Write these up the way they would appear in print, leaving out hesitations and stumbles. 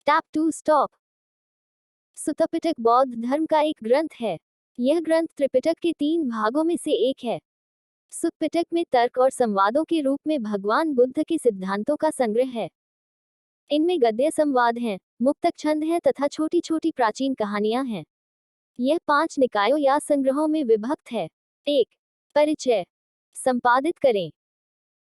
Tap to stop. Sutta Pitaka बौद्ध धर्म का एक ग्रंथ है। यह ग्रंथ त्रिपिटक के 3 भागों में से एक है। सुत्तपिटक में तर्क और संवादों के रूप में भगवान बुद्ध के सिद्धांतों का संग्रह है। इनमें गद्य संवाद हैं, मुक्तक छंद हैं तथा छोटी छोटी प्राचीन कहानियां हैं। यह 5 निकायों या संग्रहों में विभक्त है। 1. परिचय। संपादित करें।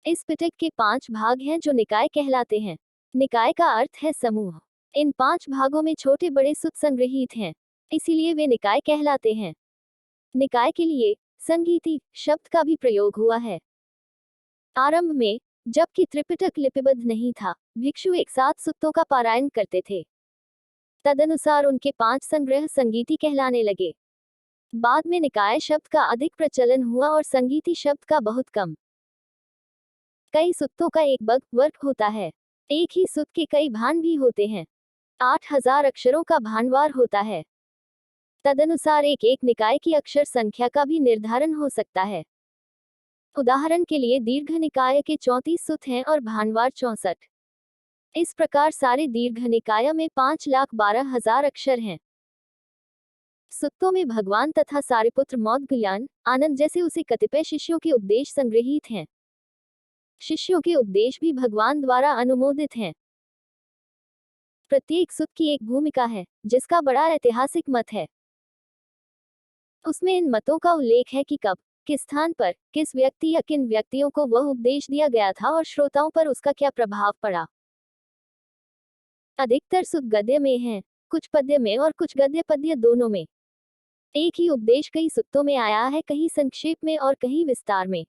इस पिटक के 5 भाग हैं जो निकाय कहलाते हैं। निकाय का अर्थ है समूह। इन 5 भागों में छोटे बड़े सुत संग्रहित हैं, इसीलिए वे निकाय कहलाते हैं। निकाय के लिए संगीति शब्द का भी प्रयोग हुआ है। आरंभ में, जबकि त्रिपिटक लिपिबद्ध नहीं था, भिक्षु एक साथ सुत्तों का पारायण करते थे। तदनुसार उनके 5 संग्रह संगीति कहलाने लगे। बाद में निकाय शब्द का अधिक प्रचलन हुआ और संगीति शब्द का बहुत कम। कई सुत्तों का एक वर्ग होता है। एक ही सुत के कई भान भी होते हैं। 8000 अक्षरों का भानवार होता है। तदनुसार एक एक निकाय की अक्षर संख्या का भी निर्धारण हो सकता है। उदाहरण के लिए दीर्घ निकाय के 34 सुत हैं और भानवार 64। इस प्रकार सारे दीर्घ निकाय में 5,12,000 अक्षर हैं। सुत्तों में भगवान तथा सारिपुत्र मौदगल्यान आनंद जैसे उसे कतिपय शिष्यों के उपदेश संग्रहित हैं। शिष्यों के उपदेश भी भगवान द्वारा अनुमोदित हैं। प्रत्येक सुत की एक भूमिका है, जिसका बड़ा ऐतिहासिक मत है। उसमें इन मतों का उल्लेख है कि कब, किस स्थान पर, किस व्यक्ति या किन व्यक्तियों को वह उपदेश दिया गया था और श्रोताओं पर उसका क्या प्रभाव पड़ा। अधिकतर सुत गद्य में हैं, कुछ पद्य में और कुछ गद्य पद्य दोनों में। एक ही उपदेश कई सुत्तों में आया है, कहीं संक्षेप में और कहीं विस्तार में।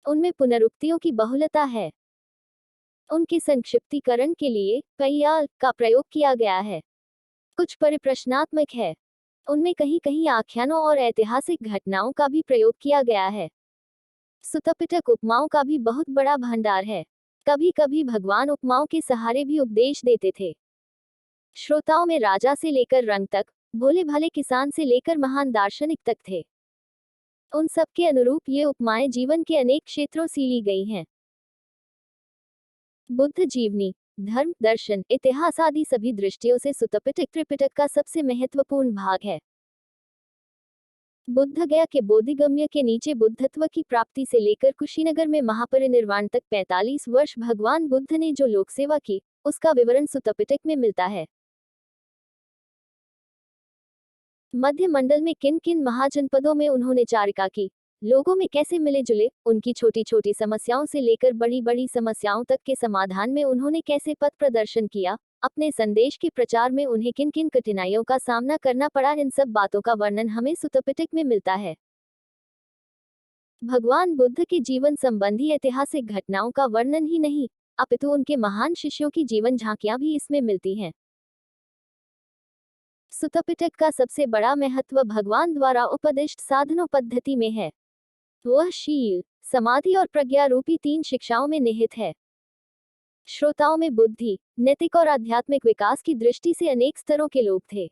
उनमें पुनरुक्तियों की बहुलता है। उनके संक्षिप्तीकरण के लिए कय्याल का प्रयोग किया गया है। कुछ परिप्रश्नात्मक है। उनमें कहीं कहीं आख्यानों और ऐतिहासिक घटनाओं का भी प्रयोग किया गया है। सुत्तपिटक उपमाओं का भी बहुत बड़ा भंडार है। कभी कभी भगवान उपमाओं के सहारे भी उपदेश देते थे। श्रोताओं में राजा से लेकर रंग तक, भोले भाले किसान से लेकर महान दार्शनिक तक थे। उन सब के अनुरूप ये उपमाएं जीवन के अनेक क्षेत्रों से ली गई हैं। बुद्ध जीवनी, धर्म, दर्शन, इतिहास आदि सभी दृष्टियों से सुत्तपिटक त्रिपिटक का सबसे महत्वपूर्ण भाग है। बुद्ध गया के बोधिगम्य के नीचे बुद्धत्व की प्राप्ति से लेकर कुशीनगर में महापरिनिर्वाण तक 45 वर्ष भगवान बुद्ध ने जो लोकसेवा की, उसका विवरण सुत्तपिटक में मिलता है। मध्य मंडल में किन किन महाजनपदों में उन्होंने चारिका की, लोगों में कैसे मिले जुले, उनकी छोटी छोटी समस्याओं से लेकर बड़ी बड़ी समस्याओं तक के समाधान में उन्होंने कैसे पथ प्रदर्शन किया, अपने संदेश के प्रचार में उन्हें किन किन कठिनाइयों का सामना करना पड़ा, इन सब बातों का वर्णन हमें सुत्तपिटक में मिलता है। भगवान बुद्ध के जीवन संबंधी ऐतिहासिक घटनाओं का वर्णन ही नहीं, अपितु उनके महान शिष्यों की जीवन झांकियां भी इसमें मिलती हैं। सुत्तपिटक का सबसे बड़ा महत्व भगवान द्वारा उपदिष्ट साधनों पद्धति में है। वह शील, समाधि और प्रज्ञा रूपी 3 शिक्षाओं में निहित है। श्रोताओं में बुद्धि, नैतिक और आध्यात्मिक विकास की दृष्टि से अनेक स्तरों के लोग थे।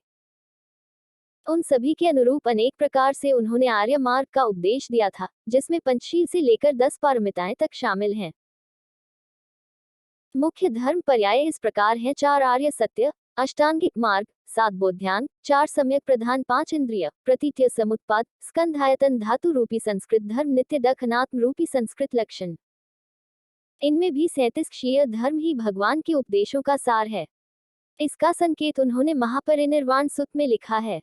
उन सभी के अनुरूप अनेक प्रकार से उन्होंने आर्य मार्ग का उपदेश दिया था, जिसमें पंचशील से लेकर 10 पारमिताएं तक शामिल हैं। मुख्य धर्म पर्याय इस प्रकार हैं: 4 आर्य सत्य, अष्टांगिक मार्ग, 7 बोध्यान, 4 सम्यक प्रधान, 5 इंद्रिय, प्रतीत्य समुत्पाद, स्कंधायतन धातु रूपी संस्कृत धर्म, नित्य दख अनात्म रूपी संस्कृत लक्षण। इनमें भी 37 क्षीय धर्म ही भगवान के उपदेशों का सार है। इसका संकेत उन्होंने महापरिनिर्वाण सुत्त में लिखा है।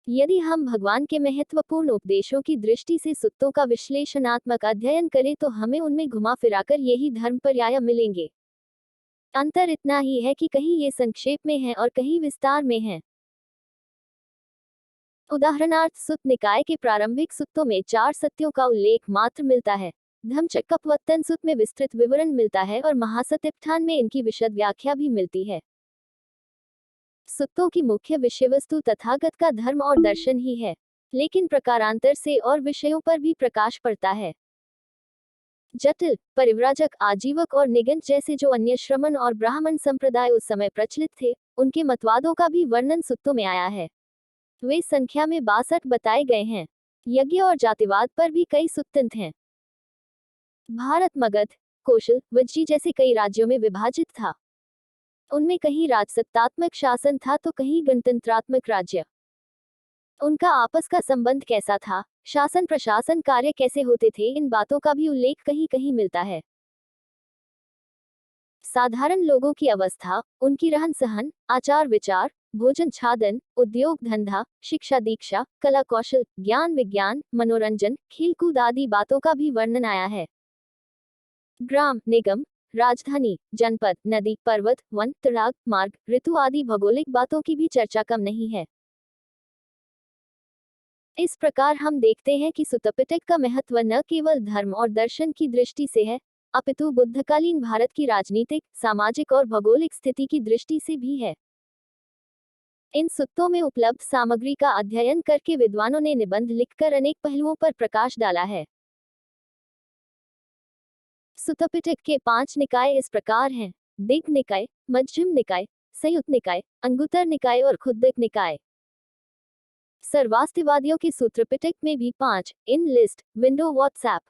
यदि हम भगवान के महत्वपूर्ण उपदेशों की दृष्टि से सुत्तों का विश्लेषणात्मक अध्ययन करें तो हमें उनमें घुमा फिराकर यही धर्म पर्याय मिलेंगे। अंतर इतना ही है कि कहीं ये संक्षेप में है और कहीं विस्तार में है। उदाहरणार्थ, सुत्त निकाय के प्रारंभिक सुत्तों में 4 सत्यों का उल्लेख मात्र मिलता है। धम्मचक्कपवत्तन सुत्त में विस्तृत विवरण मिलता है और महासतिपठान में इनकी विशद व्याख्या भी मिलती है। सुत्तों की मुख्य विषय वस्तु तथागत का धर्म और दर्शन ही है, लेकिन प्रकारांतर से और विषयों पर भी प्रकाश पड़ता है। जटिल, परिव्राजक, आजीवक और निगंट जैसे जो अन्य श्रमण और ब्राह्मण संप्रदाय उस समय प्रचलित थे, उनके मतवादों का भी वर्णन सुत्तों में आया है। वे संख्या में 62 बताए गए हैं। यज्ञ और जातिवाद पर भी कई सुत्तंत हैं। भारत मगध, कौशल, वज्जी जैसे कई राज्यों में विभाजित था। उनमें कहीं राजसत्तात्मक शासन था तो कहीं गणतंत्रात्मक राज्य। उनका आपस का संबंध कैसा था, शासन प्रशासन कार्य कैसे होते थे, इन बातों का भी उल्लेख कहीं कहीं मिलता है। साधारण लोगों की अवस्था, उनकी रहन सहन, आचार विचार, भोजन छादन, उद्योग धंधा, शिक्षा दीक्षा, कला कौशल, ज्ञान विज्ञान, मनोरंजन, खेलकूद आदि बातों का भी वर्णन आया है। ग्राम, निगम, राजधानी, जनपद, नदी, पर्वत, वन, तड़ाग, मार्ग, ऋतु आदि भौगोलिक बातों की भी चर्चा कम नहीं है। इस प्रकार हम देखते हैं कि सुतपिटक का महत्व न केवल धर्म और दर्शन की दृष्टि से है, अपितु बुद्धकालीन भारत की राजनीतिक, सामाजिक और भौगोलिक स्थिति की दृष्टि से भी है। इन सुत्तों में उपलब्ध सामग्री का अध्ययन करके विद्वानों ने निबंध लिखकर अनेक पहलुओं पर प्रकाश डाला है। सुतपिटक के 5 निकाय इस प्रकार हैं: दिग् निकाय, मध्यम निकाय, संयुक्त निकाय, अंगुत्तर निकाय और खुद्दक निकाय। सर्वास्तिवादियों के सूत्र पिटक में भी 5 इन लिस्ट विंडो व्हाट्सएप